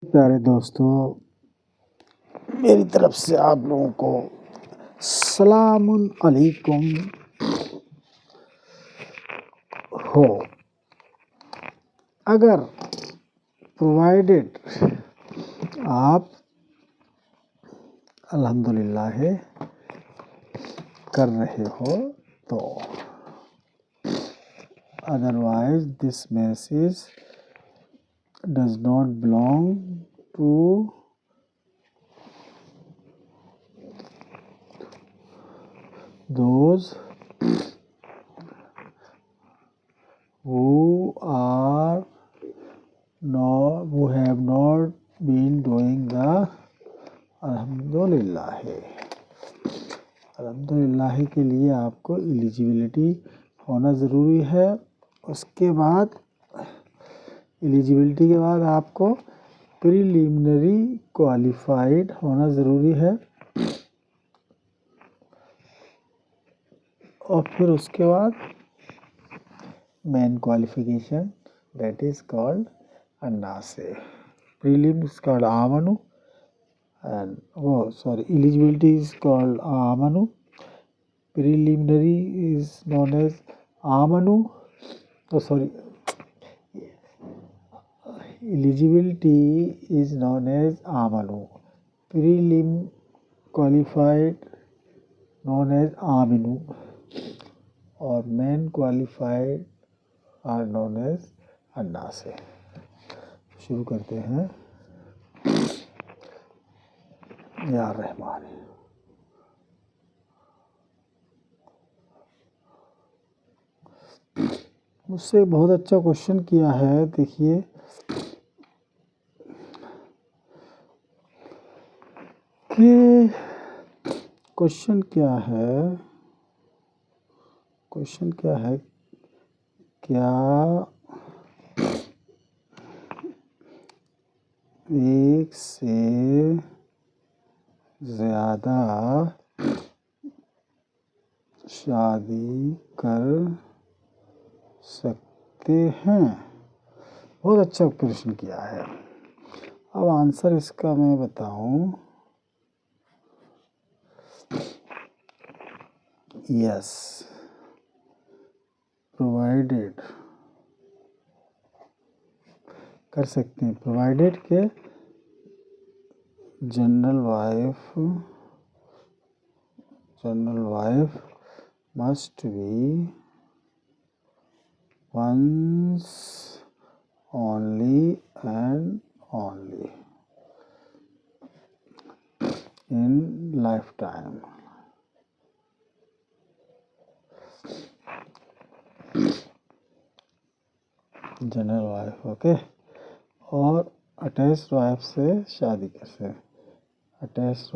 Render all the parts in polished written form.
प्यारे दोस्तों, मेरी तरफ से आप लोगों को सलामुन अलैकुम हो। अगर प्रोवाइडेड आप अल्हम्दुलिल्लाह कर रहे हो तो, otherwise this message does not belong to those who have not been doing the अल्हम्दुलिल्लाह। अल्हम्दुलिल्लाह के लिए आपको एलिजिबिलिटी होना ज़रूरी है। उसके बाद एलिजिबिलिटी के बाद आपको प्रीलिमिनरी क्वालिफाइड होना ज़रूरी है और फिर उसके बाद main qualification that is called अन्नासे। प्रीलिम इज कॉल्ड आमनु एंड एलिजिबिलिटी इज कॉल्ड आमनु, प्रीलिमिनरी इज नोन एज आमनु, eligibility is known as amanu, prelim qualified known as aminu और main qualified are known as अन्नासे। शुरू करते हैं। या रहमान। मुझसे बहुत अच्छा क्वेश्चन किया है। देखिए, कि क्वेश्चन क्या है, क्या एक से ज़्यादा शादी कर सकते हैं? बहुत अच्छा प्रश्न किया है। अब आंसर इसका मैं बताऊं। यस, प्रोवाइडेड कर सकते हैं, प्रोवाइडेड के general wife must be once only and only in lifetime. General wife, okay. और अटैच्ड वाइफ से शादी कैसे? अटैच्ड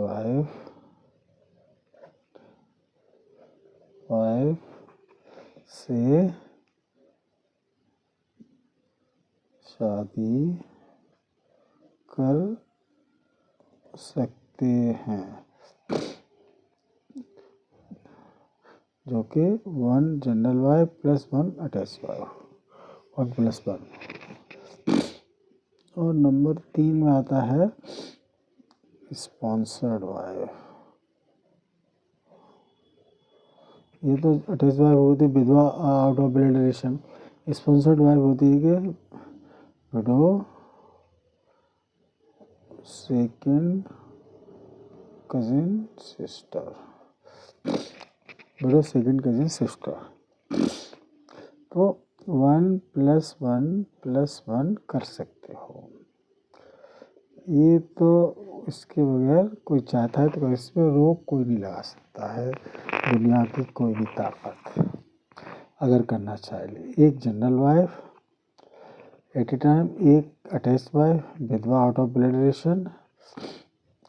वाइफ से शादी कर सकते हैं, जो कि 1 general wife plus 1 attached wife, 1+1। और नंबर 3 में आता है स्पॉन्सर्ड वाइफ। ये तो अटैच्ड वाइफ होती है विधवा out of blood relation. Sponsored wife होती है कि विडो सेकंड कजिन सिस्टर। तो 1+1+1 कर सकते हो। ये तो इसके बगैर कोई चाहता है तो इसमें रोक कोई नहीं लगा सकता है, दुनिया की कोई भी ताकत, अगर करना चाहे। एक general wife eight a time, एक अटैच्ड वाइफ विधवा आउट ऑफ ब्लड रिलेशन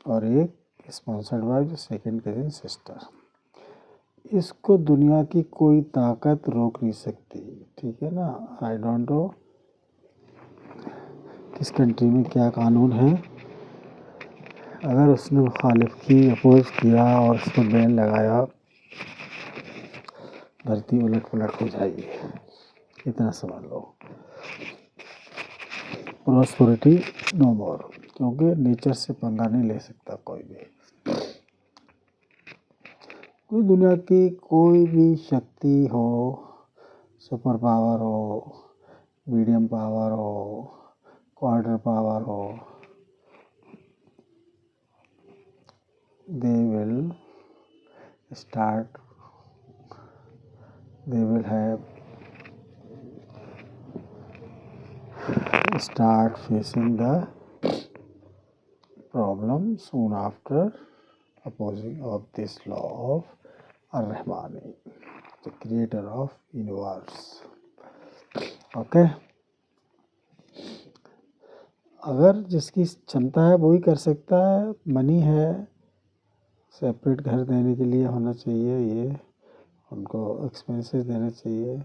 और एक स्पॉन्सर्ड वाइफ जो सेकंड कजिन सिस्टर। इसको दुनिया की कोई ताकत रोक नहीं सकती, ठीक है ना। आई डोंट नो किस कंट्री में क्या कानून है। अगर उसने मुखालिफ की, अपोज किया और उस पर बैन लगाया, धरती उलट पुलट हो जाएगी। इतना समझ लो। प्रॉस्पेरिटी नो मोर। क्योंकि नेचर से पंगा नहीं ले सकता कोई भी। कोई दुनिया की कोई भी शक्ति हो, सुपर पावर हो, मीडियम पावर हो, क्वार्टर पावर हो, they will start facing the problem soon after opposing of this law of Ar-Rahmani, the creator of universe. Okay? अगर जिसकी क्षमता है वो ही कर सकता है, मनी है, सेपरेट घर देने के लिए होना चाहिए, ये उनको एक्सपेंसेस देना चाहिए,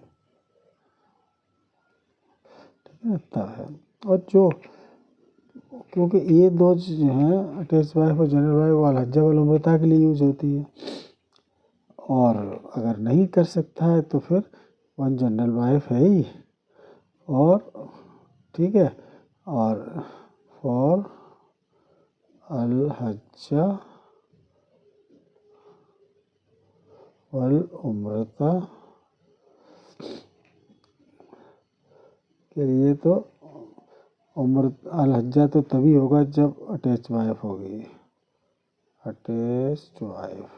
ठीक है, तब है। और जो क्योंकि ये दो जो हैं अटैच वाइफ और जनरल वाइफ वो अलहज्जा वाल उम्रता के लिए यूज होती है, और अगर नहीं कर सकता है तो फिर वन जनरल वाइफ है ही, और ठीक है, और फॉर अलहज्जा वल उम्रता के लिए तो उम्र अलहज्जा तो तभी होगा जब अटैच वाइफ होगी, अटैच्ड वाइफ,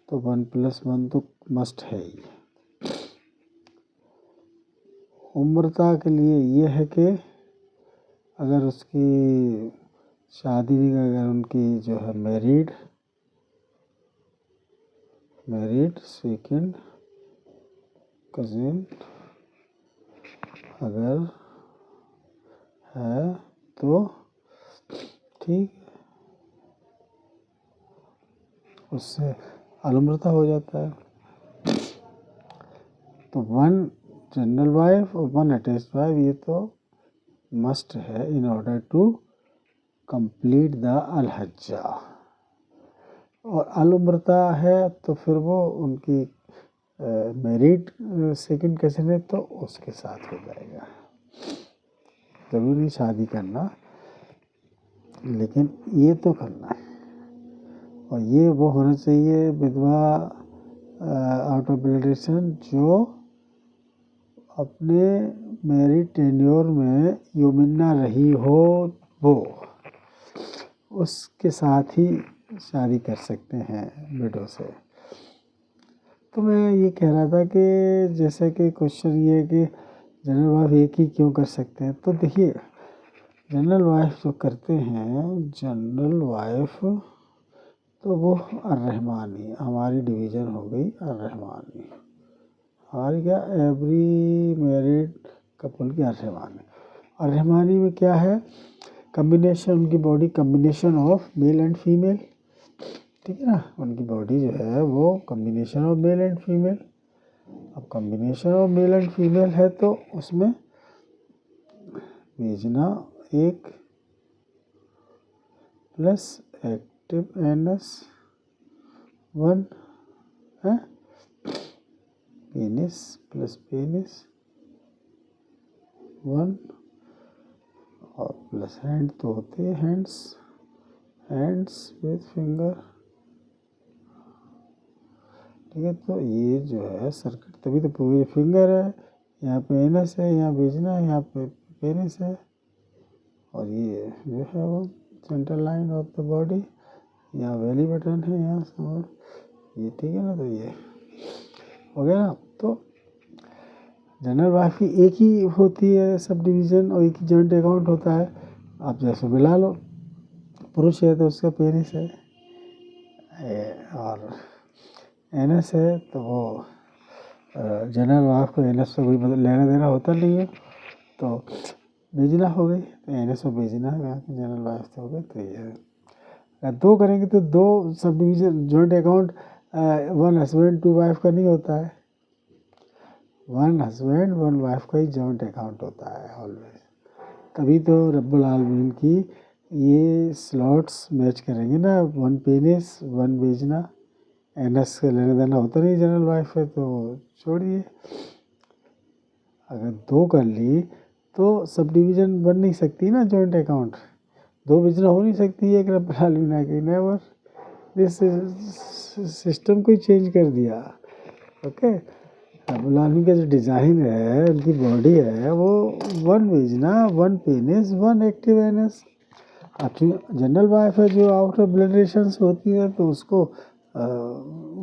तो 1+1 तो मस्ट है ही। उम्रता के लिए ये है कि अगर उसकी शादी नहीं, अगर उनकी जो है मैरिड सेकेंड कजिन अगर है तो ठीक, उससे अलुम्रता हो जाता है। तो वन जनरल वाइफ और वन अटैच्ड वाइफ ये तो मस्ट है in order to complete the अलहज्जा, और अलुम्रता है तो फिर वो उनकी मैरिड सेकंड कजिन है तो उसके साथ हो जाएगा। जरूरी नहीं शादी करना, लेकिन ये तो करना है, और ये वो होना चाहिए विधवा आउट ऑफ रिलेशन जो अपने मैरिड टेन्योर में युमिन्ना रही हो, वो उसके साथ ही शादी कर सकते हैं विडो से। तो मैं ये कह रहा था कि जैसे कि क्वेश्चन ये है कि जनरल वाइफ एक ही क्यों कर सकते हैं, तो देखिए जनरल वाइफ जो करते हैं, जनरल वाइफ तो वो अर्रहमानी, हमारी डिवीज़न हो गई अर्रहमानी, हमारी क्या एवरी मैरिड कपल की अर्रहमानी। अर्रहमानी में क्या है, कम्बिनेशन, उनकी body combination of male and female, ठीक है ना, उनकी बॉडी जो है वो combination of male and female. अब combination of male and female है तो उसमें भेजना एक प्लस एक्टिव एनस 1 है, पेनिस प्लस पेनिस 1, और प्लस हैंड तो होते हैं हैंड्स विथ फिंगर, ठीक है। तो ये जो है सर्किट, तभी तो पूरी फिंगर है, यहाँ पे एनस है, यहाँ भेजना है, यहाँ पे पेनिस है, और ये जो है वो central line of the body, यहाँ वेली बटन है, यहाँ समझ ये, ठीक है ना। तो ये हो गया ना। तो जनरल वाइफ की एक ही होती है सब डिवीज़न, और एक ही जॉइंट अकाउंट होता है। आप जैसे मिला लो, पुरुष है तो उसका पेनिस है, और एनएस है तो वो जनरल वाइफ को एनएस से कोई मतलब लेना देना होता नहीं है, तो बेजना हो गई, तो एनएस और बेजना है, यहाँ पे जनरल वाइफ तो हो गई। तो ये अगर दो करेंगे तो दो सब division joint account one husband two wife का नहीं होता है, वन हस्बैंड वन वाइफ का ही जॉइंट अकाउंट होता है ऑलवेज। तभी तो रब्बुल आलमीन की ये स्लॉट्स मैच करेंगे ना, वन पेनिस वन बेजना, एनएस का लेना देना होता नहीं जनरल वाइफ है, तो छोड़िए। अगर दो कर ली तो सब डिवीज़न बन नहीं सकती ना जॉइंट अकाउंट, दो विजना हो नहीं सकती, एक रब्बुल ना की, नेवर। दिस सिस्टम को ही चेंज कर दिया। ओके, रब्बुल का जो डिज़ाइन है, उनकी बॉडी है, वो one vagina, one penis, one active anus. General wife है जो आउट ऑफ ब्लड रिलेशंस होती है, तो उसको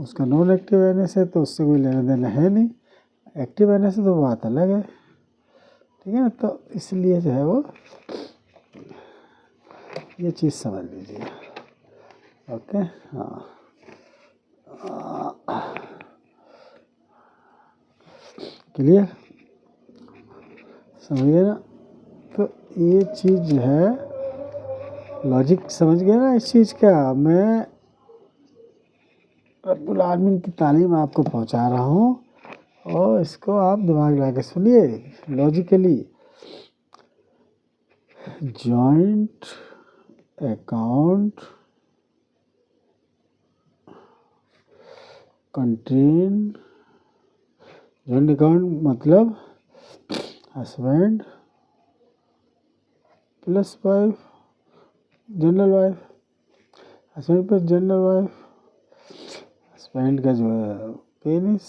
उसका नॉन एक्टिव एनएस है, तो उससे कोई लेना देना है नहीं। एक्टिव एनएस है तो बात अलग है, ठीक है ना। तो इसलिए जो है वो ये चीज़ समझ लीजिए। ओके, हाँ, क्लियर, समझिए ना। तो ये चीज़ जो है, लॉजिक समझ गए ना इस चीज़ का। मैं रब्बुल आलमीन की तालीम आपको पहुंचा रहा हूँ, और इसको आप दिमाग लगा के सुनिए logically. Joint account contain, joint account मतलब husband plus wife, general wife, husband plus general wife, husband का जो है पेनिस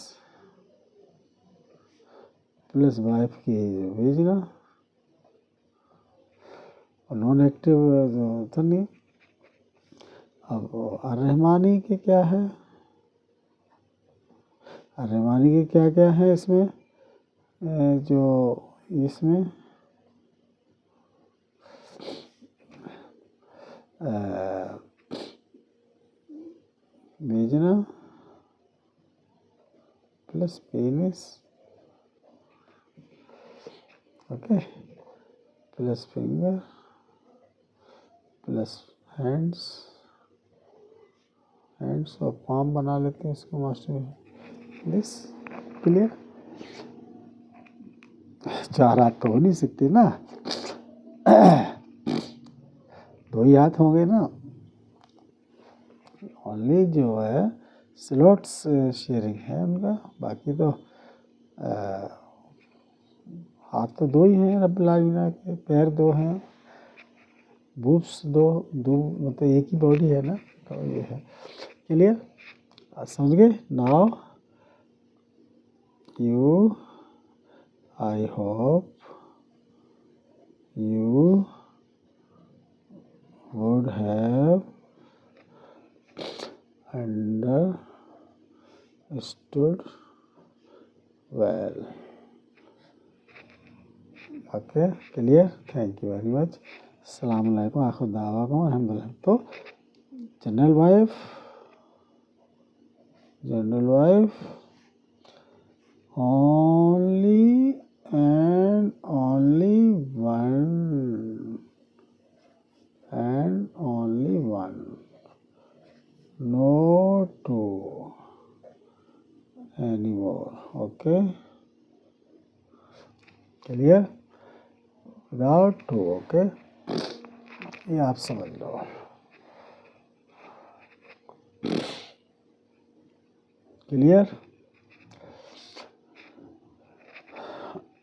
प्लस वाइफ की वेजिना, और नॉन एक्टिव तो नहीं। अब अर्रहमानी के क्या है, अर्रहमानी के क्या क्या है इसमें, जो इसमें vagina plus penis, okay, plus finger plus hands, hands और पाम बना लेते हैं इसको मास्टर। This clear. चार हाथ तो हो नहीं सकते ना, दो ही हाथ होंगे ना। ओनली जो है स्लॉट्स शेयरिंग है उनका, बाकी तो हाथ तो दो ही हैं रब्बुल आलमीन के, पैर दो हैं, बूब्स दो, मतलब एक ही बॉडी है ना, तो ये है। क्लियर, समझ गए। Now you, I hope you would have understood well. Okay, clear. Thank you very much. अस्सलाम वालेकुम, आखिर दावा को अल्हम्दुलिल्लाह। तो general wife only and only one, no two anymore. Okay, clear, without two. Okay, ये आप समझ लो। क्लियर।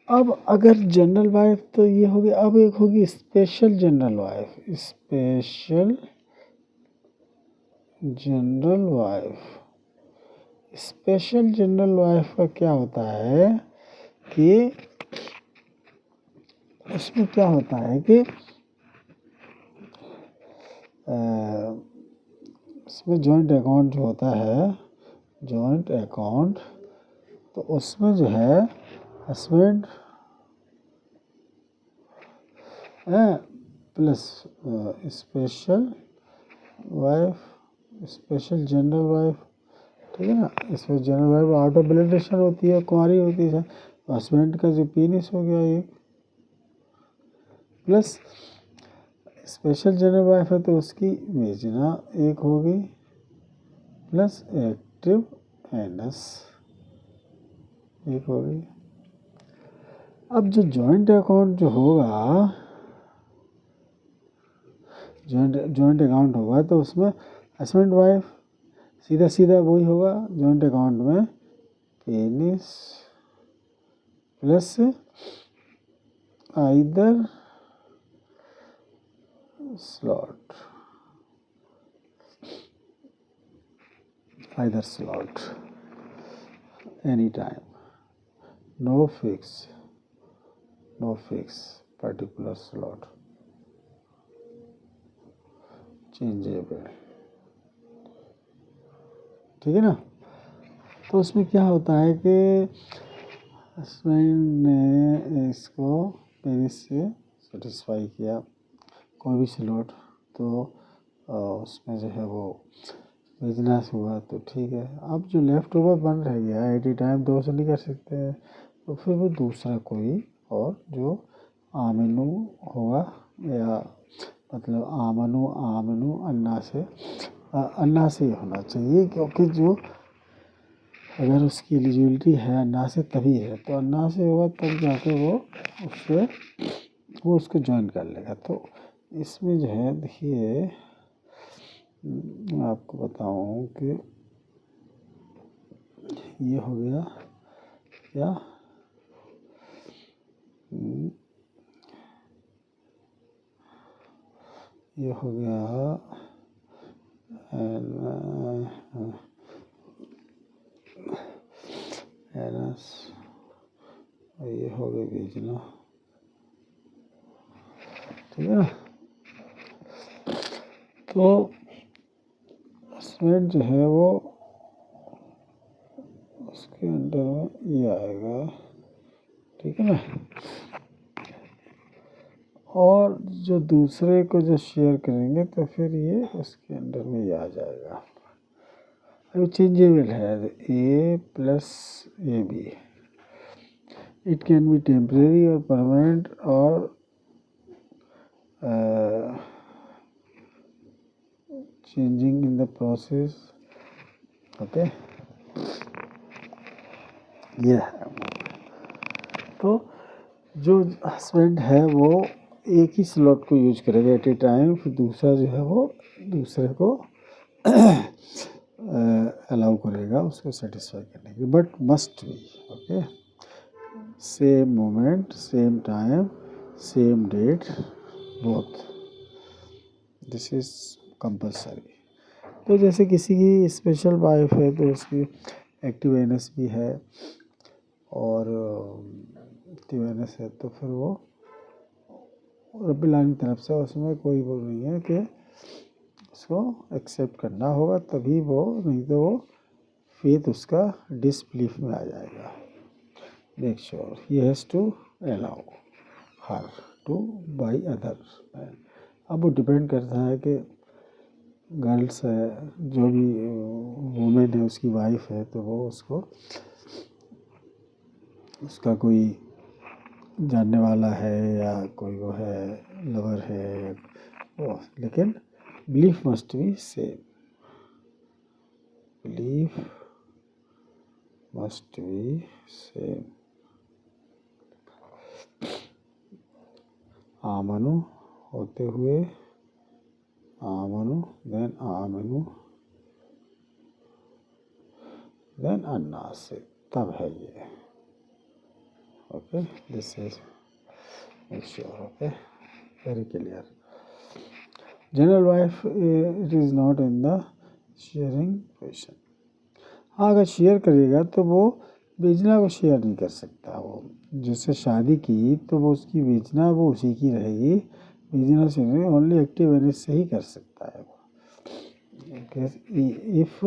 अब अगर जनरल वाइफ तो ये होगी, अब एक होगी special general wife. Special general wife, special general wife का क्या होता है कि उसमें क्या होता है कि इसमें जॉइंट अकाउंट जो होता है, जॉइंट अकाउंट, तो उसमें जो है husband plus special wife, special general wife, ठीक है ना। इसमें general wife out of blood relation होती है, कुंवारी होती है, हस्बैंड का जो पीनिस हो गया ये, प्लस स्पेशल जनरल वाइफ है तो उसकी वेजिना एक होगी, प्लस एक्टिव एनस एक होगी। अब जो जॉइंट अकाउंट जो होगा, जॉइंट अकाउंट होगा, तो उसमें हस्बैंड वाइफ सीधा सीधा वही होगा। जॉइंट अकाउंट में penis plus either slot, either slot, anytime, no fix particular slot, changeable, ठीक है ना। तो उसमें क्या होता है कि हस्बैंड ने इसको पेरिस से सेटिस्फाई किया कोई भी स्लॉट, तो उसमें जो है वो बिजनेस हुआ तो ठीक है। अब जो लेफ्ट ओवर बन रह गया एट ए टाइम तो उसे नहीं कर सकते हैं, तो फिर वो दूसरा कोई और जो आमनु होगा, या मतलब आमनु अन्ना से होना चाहिए, क्योंकि जो अगर उसकी एलिजिबिलिटी है अन्ना से तभी है, तो अन्ना से होगा तब जाके वो उसको ज्वाइन कर लेगा। तो इसमें जो है देखिए, मैं आपको बताऊं कि ये हो गया क्या, ये हो गया एनस, और ये हो गया बेचना, ठीक है ना। तो हस्बैंड जो है वो उसके अंडर में ये आएगा, ठीक है ना। और जो दूसरे को जो शेयर करेंगे तो फिर ये उसके अंडर में ये आ जाएगा। अब चेंजेबल है A plus A B, it can be temporary और परमानेंट और changing in the process, okay. ये है। तो जो हस्बैंड है वो एक ही स्लॉट को यूज करेगा एट ए टाइम, फिर दूसरा जो है वो दूसरे को अलाउ करेगा उसको सेटिस्फाई करने की, but must be okay same moment, same time, same date, both, this is compulsory. तो जैसे किसी की स्पेशल वाइफ है तो उसकी एक्टिव एनएस भी है और एक्टिव एनएस है, तो फिर वो रब्बिल आलमीन की तरफ से उसमें कोई वो नहीं है कि उसको एक्सेप्ट करना होगा तभी वो, नहीं तो वो फेथ उसका डिसबिलीफ में आ जाएगा। Make sure he has to allow her to by other man. अब वो डिपेंड करता है कि गर्ल्स है, जो भी वुमेन है उसकी वाइफ है, तो वो उसको उसका कोई जानने वाला है या कोई वो है लवर है वो, लेकिन belief must be same, belief must be same. आमनु होते हुए आमनु, देन अन्ना से, तब है ये, okay. This is make sure, okay, very clear. General wife it is not in the sharing position. हाँ, अगर शेयर करेगा तो वो बेचना को शेयर नहीं कर सकता। वो जिससे शादी की तो वो उसकी बेचना वो उसी की रहेगी, बेचना से नहीं, ओनली एक्टिव एनएस से ही कर सकता है वो। If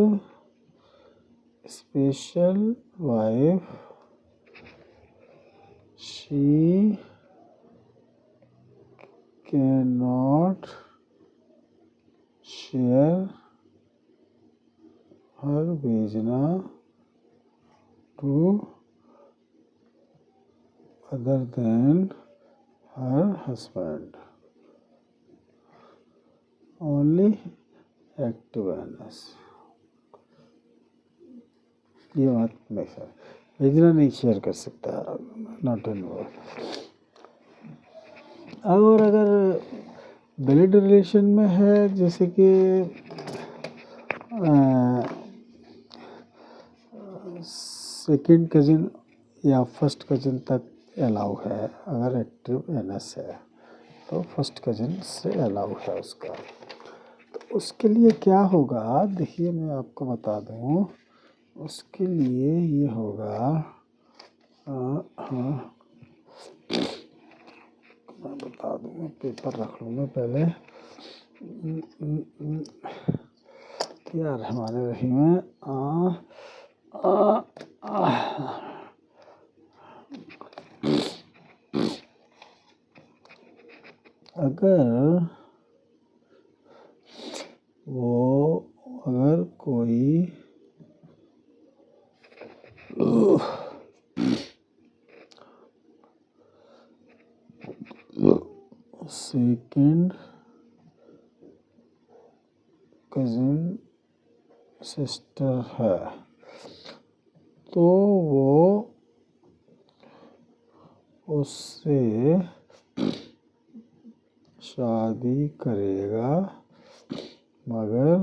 special wife she can not share her Vejna to other than her husband, only active NS. ये बात नहीं सर, भेजना नहीं शेयर कर सकता, नॉट इन्वॉल्व। और अगर ब्लड रिलेशन में है, जैसे कि सेकेंड कजिन या फर्स्ट कजिन तक अलाउ है अगर एक्टिव एनएस है, तो फर्स्ट कजिन से अलाउ है उसका। तो उसके लिए क्या होगा, देखिए मैं आपको बता दूँ, उसके लिए ये होगा, हाँ मैं बता दूँ, मैं पेपर रख लूँ मैं पहले। यार हमारे रही में अगर कोई सेकंड कजिन सिस्टर है तो वो उससे शादी करेगा, मगर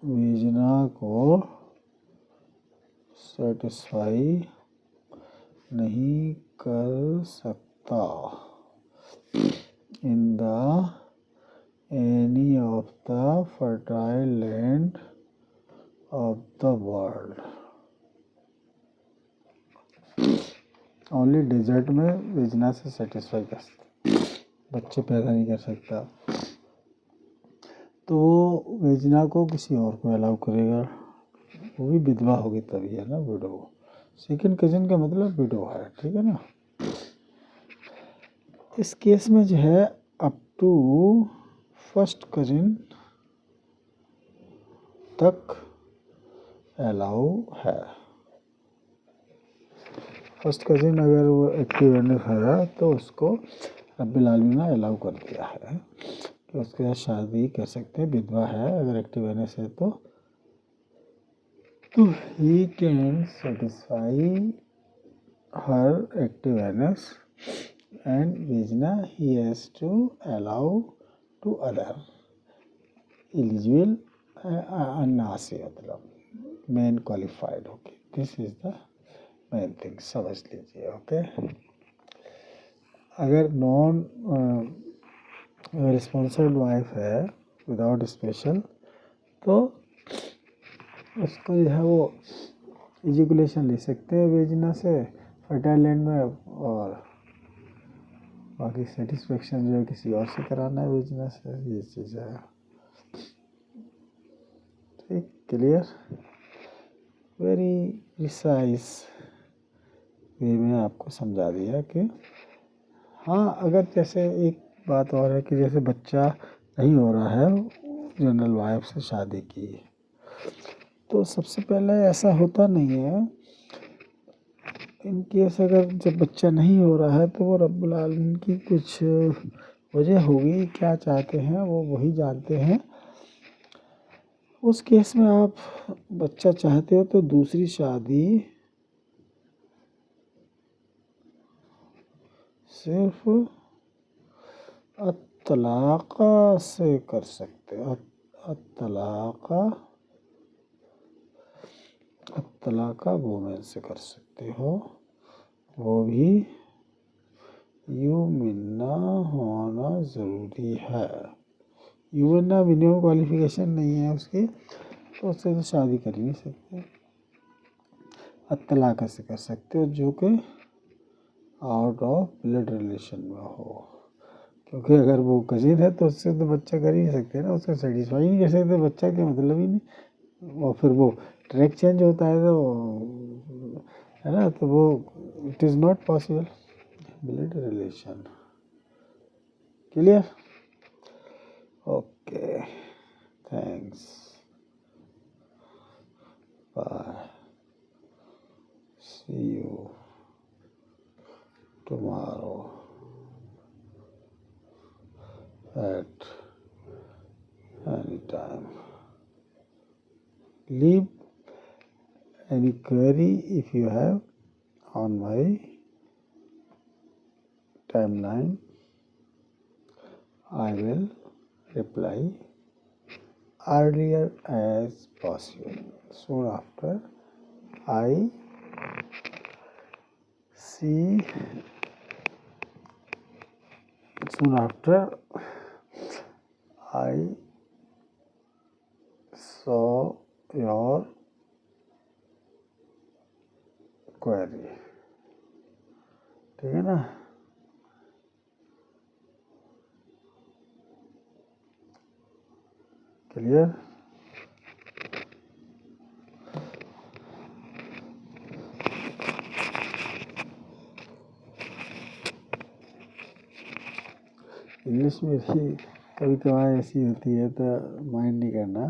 विजना को सेटिस्फाई नहीं कर सकता in the any of the fertile land of the world. Only desert में विजना से सेटिस्फाई कर सकता, बच्चे पैदा नहीं कर सकता, तो वो विजना को किसी और को अलाउ करेगा, वो भी विधवा होगी तभी, है ना, विडो। सेकंड कजिन का मतलब विडो है, ठीक है ना। इस केस में जो है अप टू फर्स्ट कजिन तक अलाउ है। फर्स्ट कजिन अगर वो एक्टिव है तो उसको रब्बिल आलमीन ने अलाउ कर दिया है कि उसके साथ शादी कर सकते हैं, विधवा है अगर एक्टिव है तो he can satisfy her activeness and vagina he has to allow to other eligible अन्ना से, मतलब मेन क्वालिफाइड होके। This is the main thing, समझ लीजिए। ओके, अगर नॉन रिस्पॉन्सिबल वाइफ है विदाउट स्पेशल तो उसको जो है वो एजुकेशन ले सकते हैं वेजिना से फर्टाइल लैंड में, और बाकी सेटिस्फेक्शन जो है किसी और से कराना है वेजिना से, ये चीज़ है। ठीक, क्लियर, वेरी प्रिसाइज वे में आपको समझा दिया कि हाँ, अगर जैसे एक बात और है कि जैसे बच्चा नहीं हो रहा है, जनरल वाइफ से शादी की, तो सबसे पहले ऐसा होता नहीं है। इन केस अगर जब बच्चा नहीं हो रहा है तो वो रब्बुल आलमीन की कुछ वजह होगी, क्या चाहते हैं वो वही जानते हैं। उस केस में आप बच्चा चाहते हो तो दूसरी शादी सिर्फ अत्तलाका से कर सकते हो, अत्तलाका वुमेन से कर सकते हो, वो भी यूमिना होना ज़रूरी है। यूमिना मिनिमम क्वालिफिकेशन नहीं है उसकी, तो उससे तो शादी कर ही नहीं सकते। अत्तलाका से कर सकते हो जो कि आउट ऑफ ब्लड रिलेशन में हो, क्योंकि अगर वो कजिन है तो उससे तो बच्चा कर ही नहीं सकते ना, उसको सेटिस्फाई नहीं कर सकते, बच्चा के मतलब ही नहीं। और फिर वो ट्रैक चेंज होता है तो, है ना, तो वो it is not possible, blood relation. Clear? Okay, thanks, bye, see you tomorrow at any time. Leave any query if you have on my timeline. I will reply earlier as possible. Soon after I see soon after I saw your query. ठीक है ना। Clear. English में भी कभी कभार ऐसी होती है तो माइंड नहीं करना।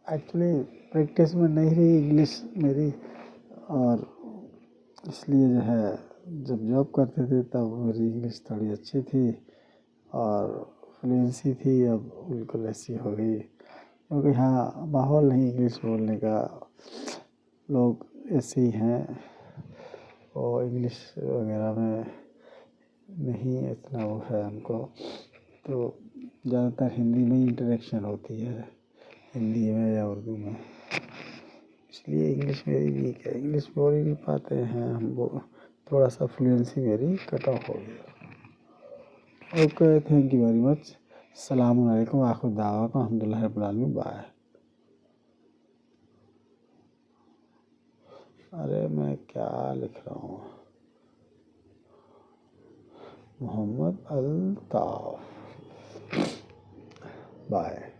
एक्चुअली प्रैक्टिस में नहीं रही इंग्लिश मेरी, और इसलिए जो है जब जॉब करते थे तब मेरी इंग्लिश थोड़ी अच्छी थी और फ्लुएंसी थी, अब बिल्कुल ऐसी हो गई क्योंकि हाँ माहौल नहीं इंग्लिश बोलने का, लोग ऐसे ही हैं और इंग्लिश वगैरह में नहीं इतना वो है हमको, तो ज़्यादातर हिंदी में ही इंटरेक्शन होती है, हिंदी में या उर्दू में, इसलिए इंग्लिश मेरी वीक है, इंग्लिश बोल ही नहीं पाते हैं हम, वो थोड़ा सा फ्लुएंसी मेरी कट ऑफ हो गई। Okay, thank you very much. अस्सलामु अलैकुम, आखिर दावा को अल्हम्दुलिल्लाह रब्बिल आलमीन, बाय। अरे मैं क्या लिख रहा हूँ, मोहम्मद अल्ताफ, बाय।